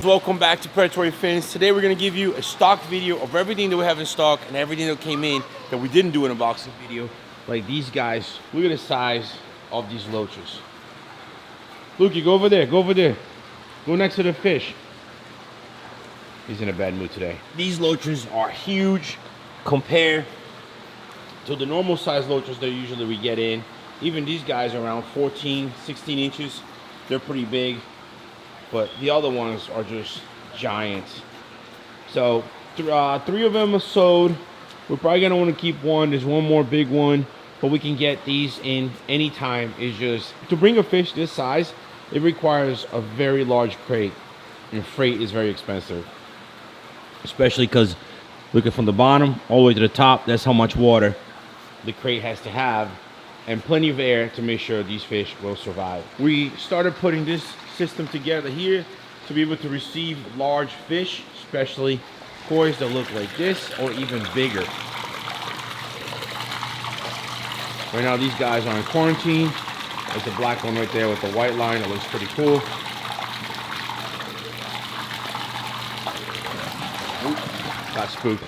welcome back to Predatory Fins. Today we're going to give you a stock video of everything that we have in stock and everything that came in that we didn't do an unboxing video. Like these guys, look at the size of these loaches. Lukey, go over there, go over there. Go next to the fish. He's in a bad mood today. These loaches are huge compared to the normal size loaches that usually we get in. Even these guys are around 14, 16 inches. They're pretty big. But the other ones are just giants. So 3 of them are sold. We're probably gonna want to keep one. There's one more big one, but we can get these in anytime. It's just to bring a fish this size, it requires a very large crate, and freight is very expensive. Especially because looking from the bottom all the way to the top, that's how much water the crate has to have, and plenty of air to make sure these fish will survive. We started putting this system together here to be able to receive large fish, especially koi that look like this or even bigger. Right now these guys are in quarantine. There's a black one right there with the white line. It looks pretty cool. Ooh, got spooked.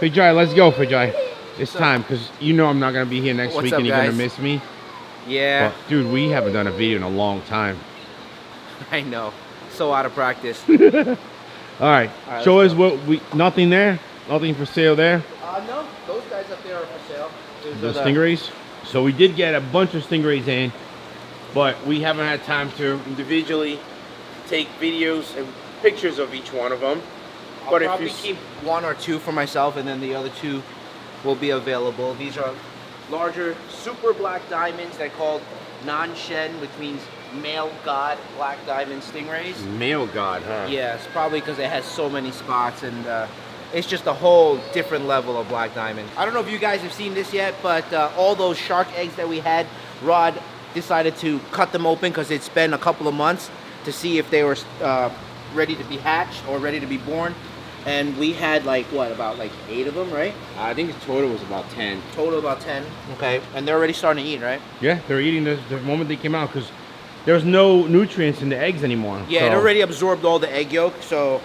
Fajai, let's go, Fajai. It's time, because you know I'm not going to be here next week and you're going to miss me. Yeah. But, dude, we haven't done a video in a long time. I know. So out of practice. All right. Show us what nothing there? Nothing for sale there? No. Those guys up there are for sale. Those stingrays? So we did get a bunch of stingrays in, but we haven't had time to individually take videos and pictures of each one of them. I'll probably keep 1 or 2 for myself, and then the other 2 will be available. These are larger super black diamonds. They're called non-shen, which means male god black diamond stingrays. Male god, huh? Yes, probably because it has so many spots, and it's just a whole different level of black diamond. I don't know if you guys have seen this yet, but all those shark eggs that we had, Rod decided to cut them open because it's been a couple of months to see if they were ready to be hatched or ready to be born. And we had like, what, about like 8 of them, right? I think the total was about 10. Total about 10. Okay. And they're already starting to eat, right? Yeah, they're eating the moment they came out, because there's no nutrients in the eggs anymore. Yeah, it already absorbed all the egg yolk, so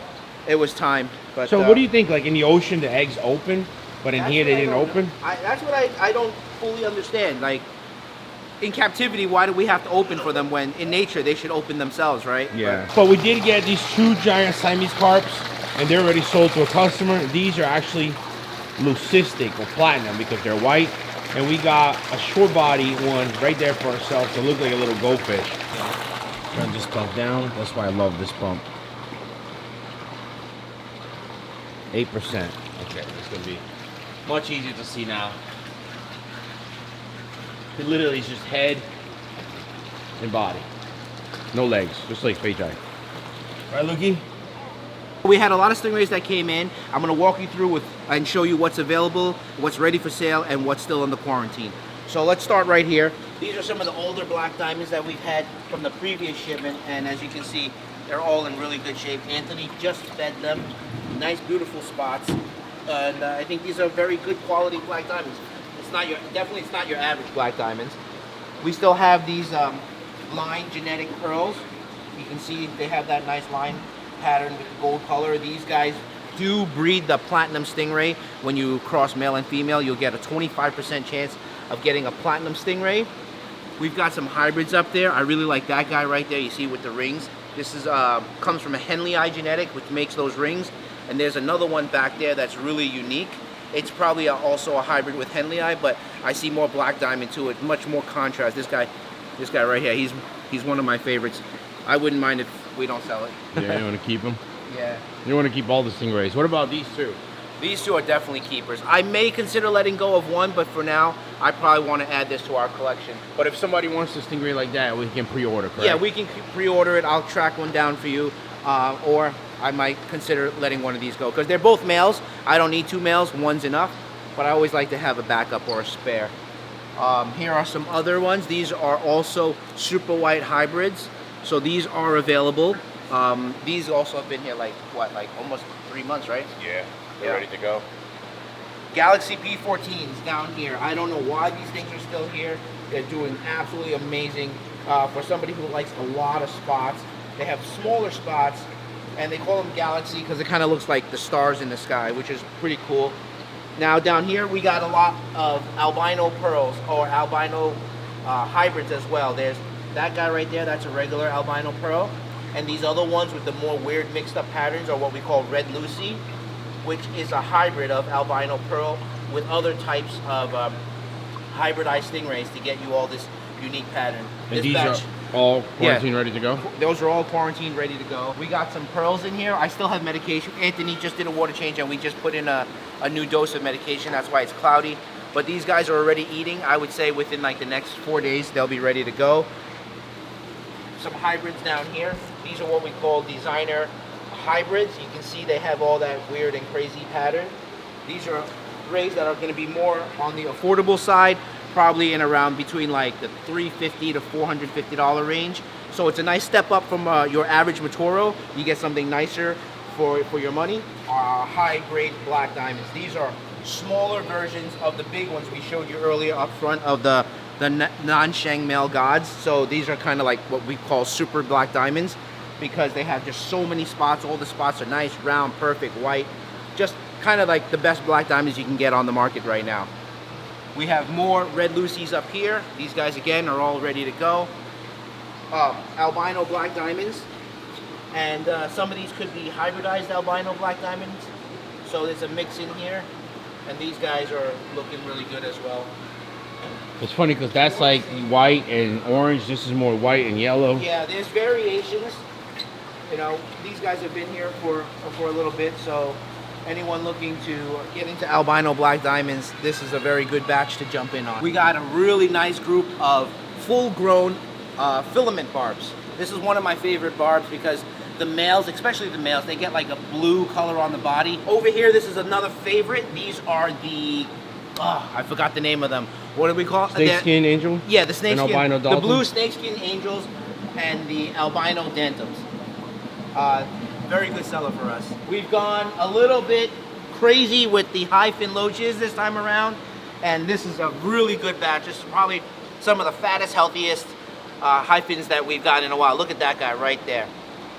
it was time. But so what do you think? Like in the ocean, the eggs open, but in here they didn't open? That's what I don't fully understand. Like, in captivity, why do we have to open for them when in nature they should open themselves, right? Yeah. But we did get these 2 giant Siamese carps, and they're already sold to a customer. These are actually leucistic or platinum because they're white. And we got a short body one right there for ourselves to look like a little goldfish. Turn this pump down. That's why I love this pump. 8%. Okay, it's gonna be much easier to see now. It literally is just head and body. No legs, just like Fajai. Right, Lukey? We had a lot of stingrays that came in. I'm gonna walk you through and show you what's available, what's ready for sale, and what's still in the quarantine. So let's start right here. These are some of the older black diamonds that we've had from the previous shipment, and as you can see, they're all in really good shape. Anthony just fed them. Nice, beautiful spots. And I think these are very good quality black diamonds. Definitely it's not your average black diamonds. We still have these line genetic pearls. You can see they have that nice line pattern with the gold color. These guys do breed the platinum stingray. When you cross male and female, you'll get a 25% chance of getting a platinum stingray. We've got some hybrids up there. I really like that guy right there. You see with the rings. This is comes from a Henley genetic, which makes those rings. And there's another one back there that's really unique. It's probably also a hybrid with Henley, but I see more black diamond to it, much more contrast. This guy right here, he's one of my favorites. I wouldn't mind if we don't sell it. Yeah, you want to keep them? Yeah. You want to keep all the stingrays. What about these 2? These 2 are definitely keepers. I may consider letting go of one, but for now, I probably want to add this to our collection. But if somebody wants a stingray like that, we can pre-order, correct? Yeah, we can pre-order it. I'll track one down for you. Or I might consider letting one of these go. Because they're both males. I don't need 2 males. One's enough. But I always like to have a backup or a spare. Here are some other ones. These are also super white hybrids. So these are available. These also have been here like, what, like almost 3 months, right? Yeah, they're ready to go. Galaxy P14s down here. I don't know why these things are still here. They're doing absolutely amazing. For somebody who likes a lot of spots, they have smaller spots, and they call them Galaxy because it kind of looks like the stars in the sky, which is pretty cool. Now down here we got a lot of albino pearls or albino hybrids as well. There's that guy right there, that's a regular albino pearl. And these other ones with the more weird mixed up patterns are what we call Red Lucy, which is a hybrid of albino pearl with other types of hybridized stingrays to get you all this unique pattern. And This these batch, are all quarantine ready to go? those are all quarantine ready to go. We got some pearls in here. I still have medication. Anthony just did a water change and we just put in a new dose of medication. That's why it's cloudy. But these guys are already eating. I would say within like the next 4 days, they'll be ready to go. Some hybrids down here. These are what we call designer hybrids. You can see they have all that weird and crazy pattern. These are rays that are going to be more on the affordable side, probably in around between like the $350 to $450 range. So it's a nice step up from your average Matoro. You get something nicer for your money. High-grade black diamonds. These are smaller versions of the big ones we showed you earlier up front of the non-Sheng male gods. So these are kind of like what we call super black diamonds because they have just so many spots. All the spots are nice, round, perfect, white. Just kind of like the best black diamonds you can get on the market right now. We have more Red Lucies up here. These guys again are all ready to go. Albino black diamonds. And some of these could be hybridized albino black diamonds. So there's a mix in here. And these guys are looking really good as well. It's funny because that's like white and orange. This is more white and yellow. Yeah, there's variations. You know, these guys have been here for a little bit, so anyone looking to get into albino black diamonds, this is a very good batch to jump in on. We got a really nice group of full-grown filament barbs. This is one of my favorite barbs because the males, especially the males, they get like a blue color on the body. Over here, this is another favorite. These are the, I forgot the name of them. What do we call it? Snakeskin angel? Yeah, the snakeskin. albino The dolphin? blue snakeskin angels and the albino dentums. Very good seller for us. We've gone a little bit crazy with the high fin loaches this time around, and this is a really good batch. This is probably some of the fattest, healthiest high fins that we've got in a while. Look at that guy right there.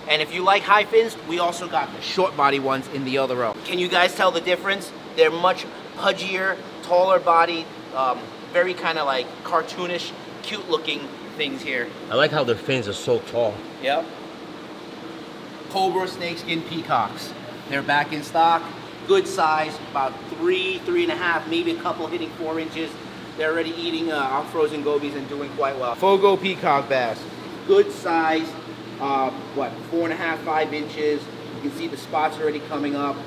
And if you like high fins, we also got the short body ones in the other row. Can you guys tell the difference? They're much pudgier, taller body, very kind of like cartoonish, cute looking things here. I like how their fins are so tall. Yep. Cobra snakeskin peacocks. They're back in stock. Good size, about 3.5, maybe a couple hitting 4 inches. They're already eating our frozen gobies and doing quite well. Fogo peacock bass. Good size, 4.5, 5 inches. You can see the spots already coming up.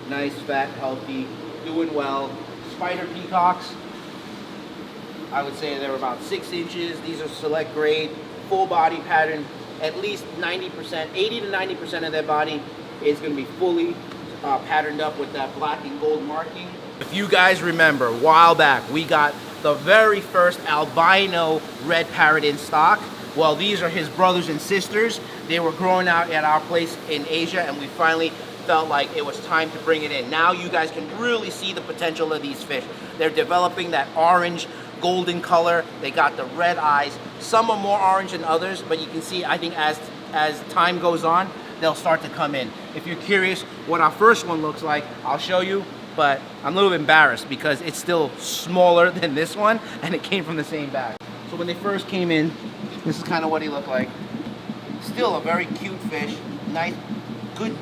Nice, fat, healthy, doing well. Spider peacocks. I would say they're about 6 inches. These are select grade, full body pattern. At least 90%, 80 to 90% of their body is going to be fully patterned up with that black and gold marking. If you guys remember, a while back, we got the very first albino red parrot in stock. Well, these are his brothers and sisters. They were growing out at our place in Asia, and we finally felt like it was time to bring it in. Now you guys can really see the potential of these fish. They're developing that orange, golden color. They got the red eyes. Some are more orange than others, but you can see, I think as time goes on, they'll start to come in. If you're curious what our first one looks like, I'll show you, but I'm a little embarrassed because it's still smaller than this one, and it came from the same bag. So when they first came in, this is kind of what he looked like. Still a very cute fish, nice, good,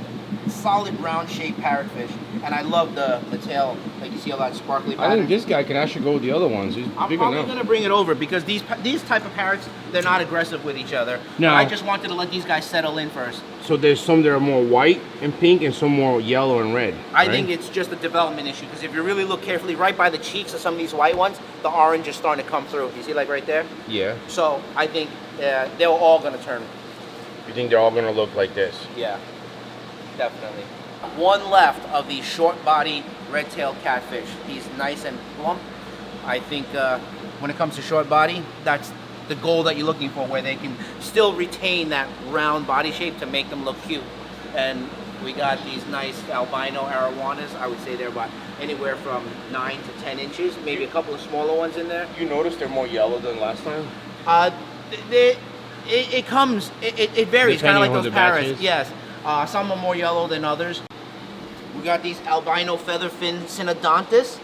solid round shaped parrotfish. And I love the tail, like you see all that sparkly pattern. I think this guy can actually go with the other ones. He's I'm big probably enough. going to bring it over because these type of parrots, they're not aggressive with each other. No. I just wanted to let these guys settle in first. So there's some that are more white and pink and some more yellow and red. I right? think it's just a development issue because if you really look carefully, right by the cheeks of some of these white ones, the orange is starting to come through. You see like right there? Yeah. So I think they're all going to turn. You think they're all going to look like this? Yeah, definitely. One left of the short body red-tailed catfish. He's nice and plump. I think when it comes to short body, that's the goal that you're looking for, where they can still retain that round body shape to make them look cute. And we got these nice albino arowanas. I would say they're about anywhere from 9 to 10 inches, maybe a couple of smaller ones in there. You notice they're more yellow than last time? It varies, kind of like those parrots. Yes. Some are more yellow than others. We got these albino featherfin synodontis.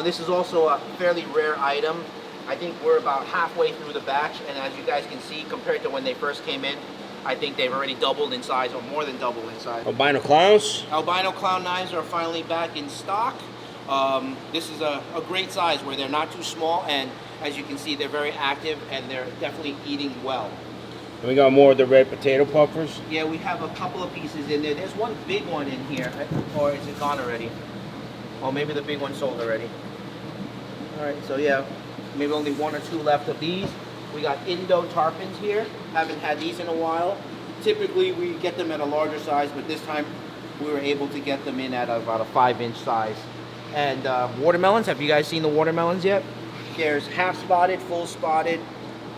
This is also a fairly rare item. I think we're about halfway through the batch, and as you guys can see, compared to when they first came in, I think they've already doubled in size, or more than doubled in size. Albino clowns? Albino clown knives are finally back in stock. This is a great size where they're not too small, and as you can see, they're very active and they're definitely eating well. And we got more of the red potato puffers. Yeah, we have a couple of pieces in there. There's one big one in here, or is it gone already? Oh, maybe the big one sold already. All right, so yeah, maybe only one or two left of these. We got Indo tarpons here. Haven't had these in a while. Typically, we get them at a larger size, but this time we were able to get them in at about a 5-inch size. And watermelons, have you guys seen the watermelons yet? There's half spotted, full spotted,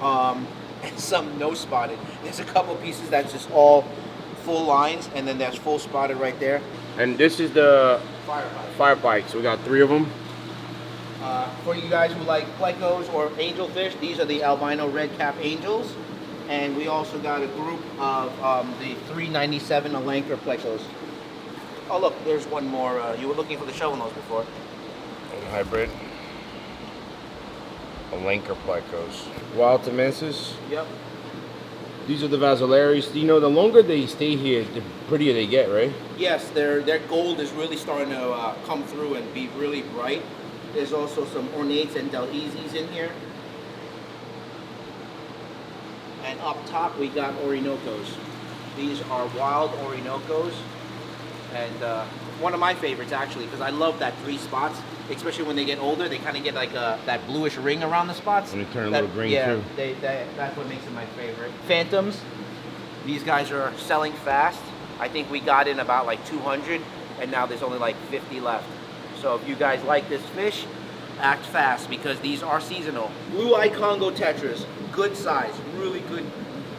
and some no spotted. There's a couple pieces that's just all full lines, and then there's full spotted right there. And this is the Fire pike. Fire pikes. We got 3 of them. For you guys who like plecos or angelfish, these are the albino red cap angels. And we also got a group of the 397 Alanker plecos. Oh look, there's one more. You were looking for the shovel nose before. Hybrid. Alanker plecos. Wild Temensis. Yep. These are the Vasularis. You know, the longer they stay here, the prettier they get, right? Yes, their gold is really starting to come through and be really bright. There's also some ornates and Delhaises in here. And up top we got Orinoco's. These are wild Orinoco's. And one of my favorites actually, because I love that 3 spots, especially when they get older. They kind of get like that bluish ring around the spots. And they turn a little green too. Yeah, that's what makes them my favorite. Phantoms, these guys are selling fast. I think we got in about like 200, and now there's only like 50 left. So if you guys like this fish, act fast because these are seasonal. Blue-eyed Congo tetras, good size, really good,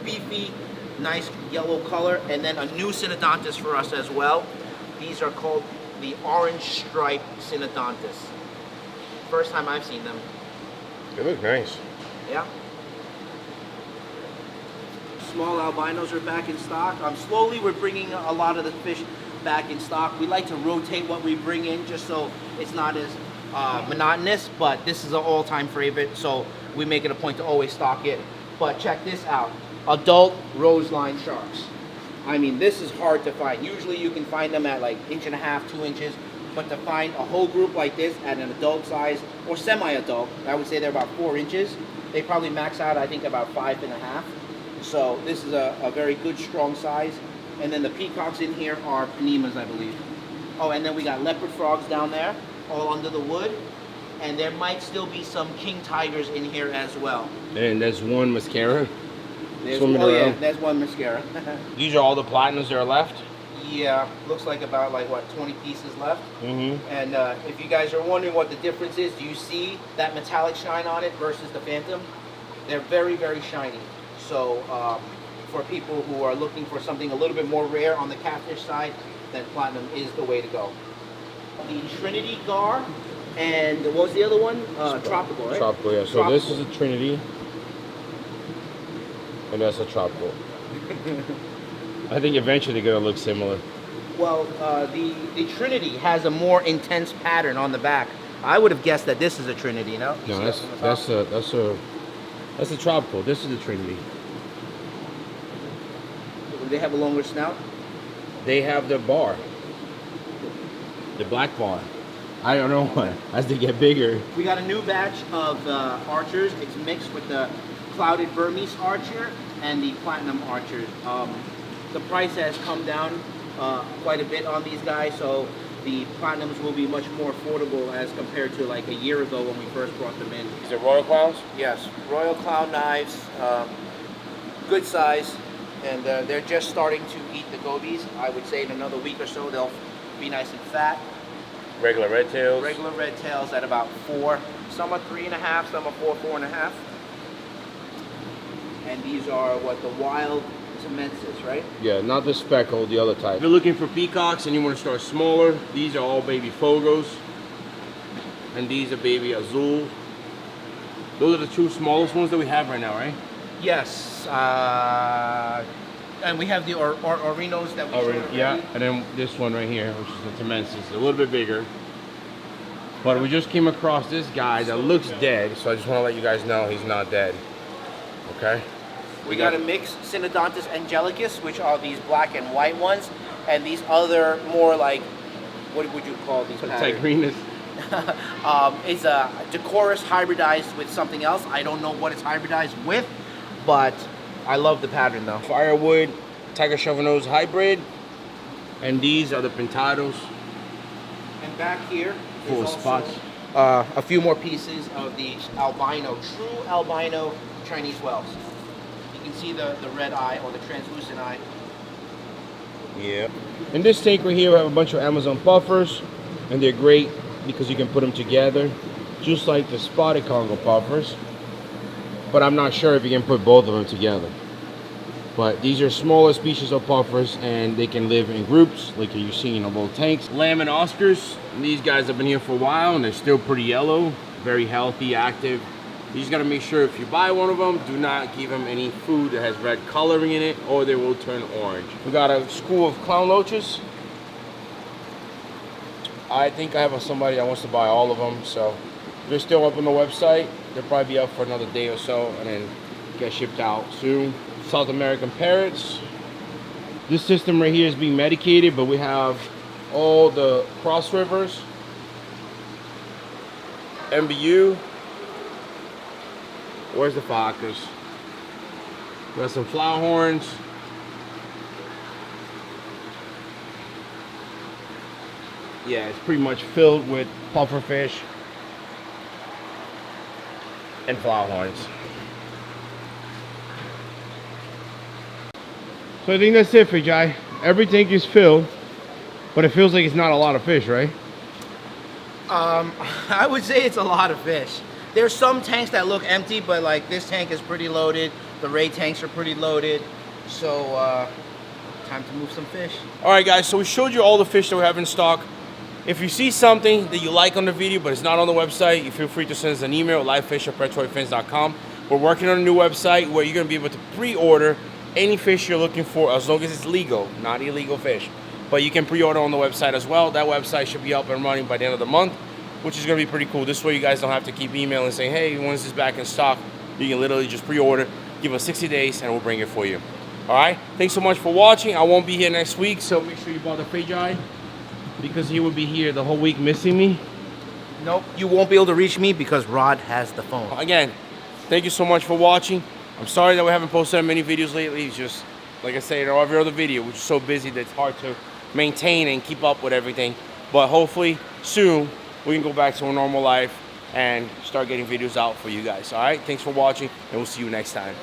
beefy, nice yellow color, and then a new synodontis for us as well. These are called the orange stripe synodontis. First time I've seen them. They look nice. Yeah. Small albinos are back in stock. Slowly we're bringing a lot of the fish back in stock. We like to rotate what we bring in just so it's not as monotonous, but this is an all-time favorite, so we make it a point to always stock it. But check this out. Adult roseline sharks. I mean, this is hard to find. Usually you can find them at like 1.5 inches, 2 inches, but to find a whole group like this at an adult size or semi-adult, I would say they're about 4 inches. They probably max out, I think, about 5.5. So this is a very good, strong size. And then the peacocks in here are panemas, I believe. Oh, and then we got leopard frogs down there, all under the wood. And there might still be some king tigers in here as well. And there's one mascara. Swimming around. Yeah, there's one mascara. These are all the platinums that are left? Yeah, looks like about like, what, 20 pieces left. Mm-hmm. And if you guys are wondering what the difference is, do you see that metallic shine on it versus the Phantom? They're very, very shiny. So for people who are looking for something a little bit more rare on the catfish side, then platinum is the way to go. The Trinity Gar, and what was the other one? Tropical, right? Tropical, yeah. So tropical. This is a Trinity, and that's a tropical. I think eventually they're gonna look similar. Well, the Trinity has a more intense pattern on the back. I would have guessed that this is a Trinity, no? No, that's a tropical. This is a Trinity. Do they have a longer snout? They have the bar, the black bar. I don't know what. As they get bigger. We got a new batch of archers. It's mixed with the clouded Burmese archer and the platinum archers. The price has come down quite a bit on these guys, so the platinums will be much more affordable as compared to like a year ago when we first brought them in. Is it Royal Clowns? Yes, Royal Clown knives, good size, and they're just starting to eat the gobies. I would say in another week or so they'll be nice and fat. Regular red tails? Regular red tails at about 4. Some are 3.5, some are 4, 4.5. And these are what, the wild Temensis, right? Yeah, not the speckled, the other type. If you're looking for peacocks and you want to start smaller, these are all baby Fogos. And these are baby Azul. Those are the 2 smallest ones that we have right now, right? Yes. and we have the Orinos that we showed Yeah, already. and then this one right here, which is the Temensis, a little bit bigger. But we just came across this guy that looks dead, so I just want to let you guys know he's not dead. Okay? We got a mix Synodontis angelicus, which are these black and white ones, and these other more like, what would you call these patterns? Tigrinus. Is a Decorus hybridized with something else. I don't know what it's hybridized with, but I love the pattern though. Firewood, Tiger Shovel Nose hybrid, and these are the Pintados. And back here, Full there's of spots. also, a few more pieces of the albino, true albino Chinese whelps. You can see the red eye or the translucent eye. Yeah. In this tank right here, we have a bunch of Amazon puffers, and they're great because you can put them together, just like the spotted Congo puffers. But I'm not sure if you can put both of them together. But these are smaller species of puffers, and they can live in groups, like you're seeing in both tanks. Lamb and Oscars, and these guys have been here for a while, and they're still pretty yellow, very healthy, active. You just gotta make sure if you buy one of them, do not give them any food that has red coloring in it, or they will turn orange. We got a school of clown loaches. I think I have somebody that wants to buy all of them, so they're still up on the website. They'll probably be up for another day or so, and then get shipped out soon. South American parrots. This system right here is being medicated, but we have all the cross rivers, MBU. Where's the Fockers? We got some flower horns. Yeah, it's pretty much filled with pufferfish and flower horns. So I think that's it, Fish Eye. Every tank is filled, but it feels like it's not a lot of fish, right? I would say it's a lot of fish. There's some tanks that look empty, but like this tank is pretty loaded. The Ray tanks are pretty loaded. So time to move some fish. All right, guys, so we showed you all the fish that we have in stock. If you see something that you like on the video, but it's not on the website, you feel free to send us an email, livefish@predatoryfins.com. We're working on a new website where you're gonna be able to pre-order any fish you're looking for, as long as it's legal, not illegal fish. But you can pre-order on the website as well. That website should be up and running by the end of the month, which is gonna be pretty cool. This way you guys don't have to keep emailing saying, hey, when is this back in stock? You can literally just pre-order, give us 60 days, and we'll bring it for you. All right, thanks so much for watching. I won't be here next week, so make sure you bought the Fish Eye, because he will be here the whole week missing me. Nope, you won't be able to reach me because Rod has the phone. Again, thank you so much for watching. I'm sorry that we haven't posted many videos lately. It's just, like I say, in every other video, we're just so busy that it's hard to maintain and keep up with everything. But hopefully, soon, we can go back to a normal life and start getting videos out for you guys. All right, thanks for watching, and we'll see you next time.